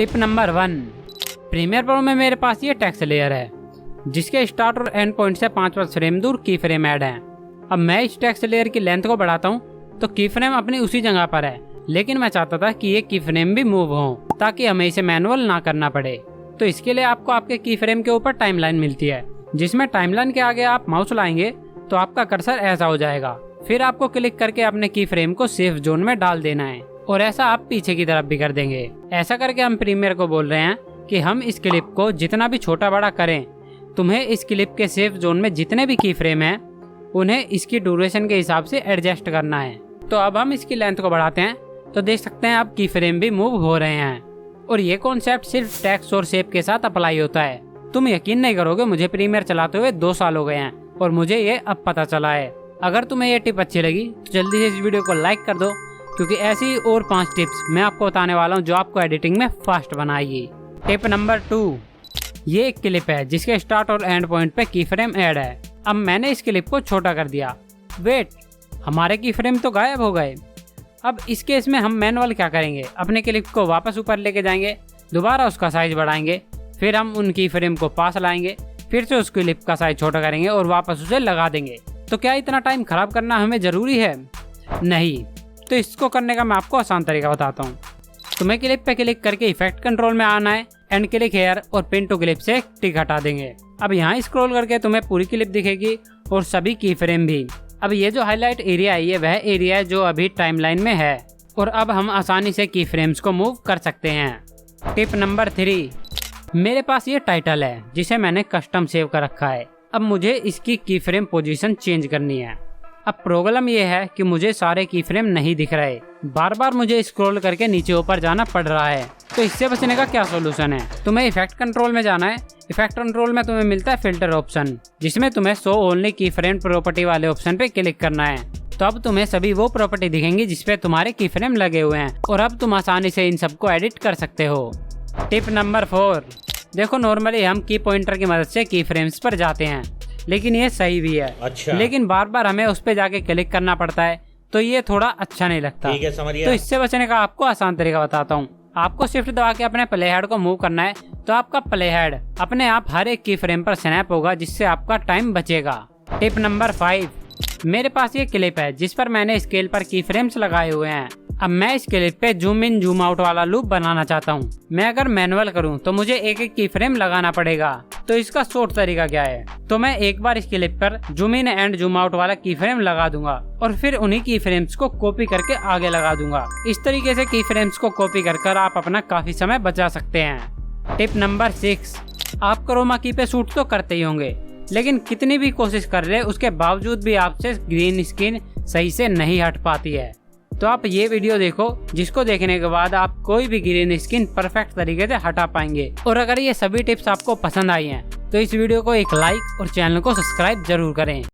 Tip number 1, premiere pro में मेरे पास ये टेक्स्ट लेयर है जिसके स्टार्ट और एंड पॉइंट से 5 फ्रेम दूर की फ्रेम ऐड है। अब मैं इस टेक्स्ट लेयर की लेंथ को बढ़ाता हूँ तो की फ्रेम अपनी उसी जगह पर है, लेकिन मैं चाहता था कि ये की फ्रेम भी मूव हो ताकि हमें इसे मैनुअल ना करना पड़े। तो इसके लिए आपको आपके की फ्रेम के ऊपर टाइमलाइन मिलती है, जिसमें टाइमलाइन के आगे आप माउस लाएंगे तो आपका कर्सर ऐसा हो जाएगा। फिर आपको क्लिक करके अपने की फ्रेम को सेफ जोन में डाल देना है और ऐसा आप पीछे की तरफ भी कर देंगे। ऐसा करके हम प्रीमियर को बोल रहे हैं कि हम इस क्लिप को जितना भी छोटा बड़ा करें, तुम्हें इस क्लिप के सेफ जोन में जितने भी की फ्रेम हैं उन्हें इसकी ड्यूरेशन के हिसाब से एडजस्ट करना है। तो अब हम इसकी लेंथ को बढ़ाते हैं तो देख सकते हैं अब की फ्रेम भी मूव हो रहे हैं। और ये कॉन्सेप्ट सिर्फ टेक्स्ट और शेप के साथ अप्लाई होता है। तुम यकीन नहीं करोगे, मुझे प्रीमियर चलाते हुए 2 साल हो गए हैं और मुझे ये अब पता चला है। अगर तुम्हें ये टिप अच्छी लगी तो जल्दी से इस वीडियो को लाइक कर दो, क्योंकि ऐसी और 5 टिप्स मैं आपको बताने वाला हूँ जो आपको एडिटिंग में फास्ट बनाएगी। टिप नंबर 2, ये एक क्लिप है जिसके स्टार्ट और एंड पॉइंट पे की फ्रेम ऐड है। अब मैंने इस क्लिप को छोटा कर दिया। वेट, हमारे की फ्रेम तो गायब हो गए। अब इस केस में हम मैनुअल क्या करेंगे, अपने क्लिप को वापस ऊपर लेके जाएंगे, दोबारा उसका साइज बढ़ाएंगे, फिर हम उन की फ्रेम को पास लाएंगे, फिर से उस क्लिप का साइज छोटा करेंगे और वापस उसे लगा देंगे। तो क्या इतना टाइम खराब करना हमें जरूरी है? नहीं। तो इसको करने का मैं आपको आसान तरीका बताता हूँ। तुम्हें क्लिप पे क्लिक करके इफेक्ट कंट्रोल में आना है, एंड क्लिक हेयर और पिन टू क्लिप से टिक हटा देंगे। अब यहाँ स्क्रॉल करके तुम्हें पूरी क्लिप दिखेगी और सभी की फ्रेम भी। अब ये जो हाईलाइट एरिया है ये वह एरिया है जो अभी टाइमलाइन में है और अब हम आसानी से की फ्रेम्स को मूव कर सकते हैं। टिप नंबर 3, मेरे पास ये टाइटल है जिसे मैंने कस्टम सेव कर रखा है। अब मुझे इसकी की फ्रेम पोजीशन चेंज करनी है। अब प्रॉब्लम ये है कि मुझे सारे की फ्रेम नहीं दिख रहे, बार बार मुझे स्क्रॉल करके नीचे ऊपर जाना पड़ रहा है। तो इससे बचने का क्या सोल्यूशन है? तुम्हें इफेक्ट कंट्रोल में जाना है। इफेक्ट कंट्रोल में तुम्हें मिलता है फिल्टर ऑप्शन, जिसमें तुम्हें शो ओनली की फ्रेम प्रॉपर्टी वाले ऑप्शन पे क्लिक करना है। तो अब तुम्हें सभी वो प्रॉपर्टी दिखेंगी जिसपे तुम्हारे की फ्रेम लगे हुए हैं और अब तुम आसानी से इन सबको एडिट कर सकते हो। टिप नंबर 4, देखो नॉर्मली हम की पॉइंटर की मदद से की फ्रेम्स पर जाते हैं, लेकिन ये सही भी है। अच्छा। लेकिन बार बार हमें उस पे जाके क्लिक करना पड़ता है, तो ये थोड़ा अच्छा नहीं लगता। ठीक है, समझ गया। तो इससे बचने का आपको आसान तरीका बताता हूँ। आपको शिफ्ट दबा के अपने प्ले हेड को मूव करना है, तो आपका प्ले हेड अपने आप हर एक की फ्रेम पर स्नैप होगा, जिससे आपका टाइम बचेगा। टिप नंबर 5, मेरे पास ये क्लिप है जिस पर मैंने स्केल पर की फ्रेम्स लगाए हुए हैं। अब मैं इस क्लिप पे जूम इन जूम आउट वाला लूप बनाना चाहता हूँ। मैं अगर मैनुअल करूँ तो मुझे एक एक की फ्रेम लगाना पड़ेगा। तो इसका शॉर्ट तरीका क्या है? तो मैं एक बार इस क्लिप पर zoom in and zoom out वाला की फ्रेम लगा दूंगा और फिर उन्हीं की फ्रेम्स को कॉपी करके आगे लगा दूंगा। इस तरीके से की फ्रेम्स को कॉपी कर आप अपना काफी समय बचा सकते हैं। टिप नंबर 6, आप क्रोमा की पे शूट तो करते ही होंगे, लेकिन कितनी भी कोशिश कर ले उसके बावजूद भी आपसे ग्रीन स्क्रीन सही से नहीं हट पाती है। तो आप ये वीडियो देखो, जिसको देखने के बाद आप कोई भी ग्रीन स्क्रीन परफेक्ट तरीके से हटा पाएंगे। और अगर ये सभी टिप्स आपको पसंद आई हैं तो इस वीडियो को एक लाइक और चैनल को सब्सक्राइब जरूर करें।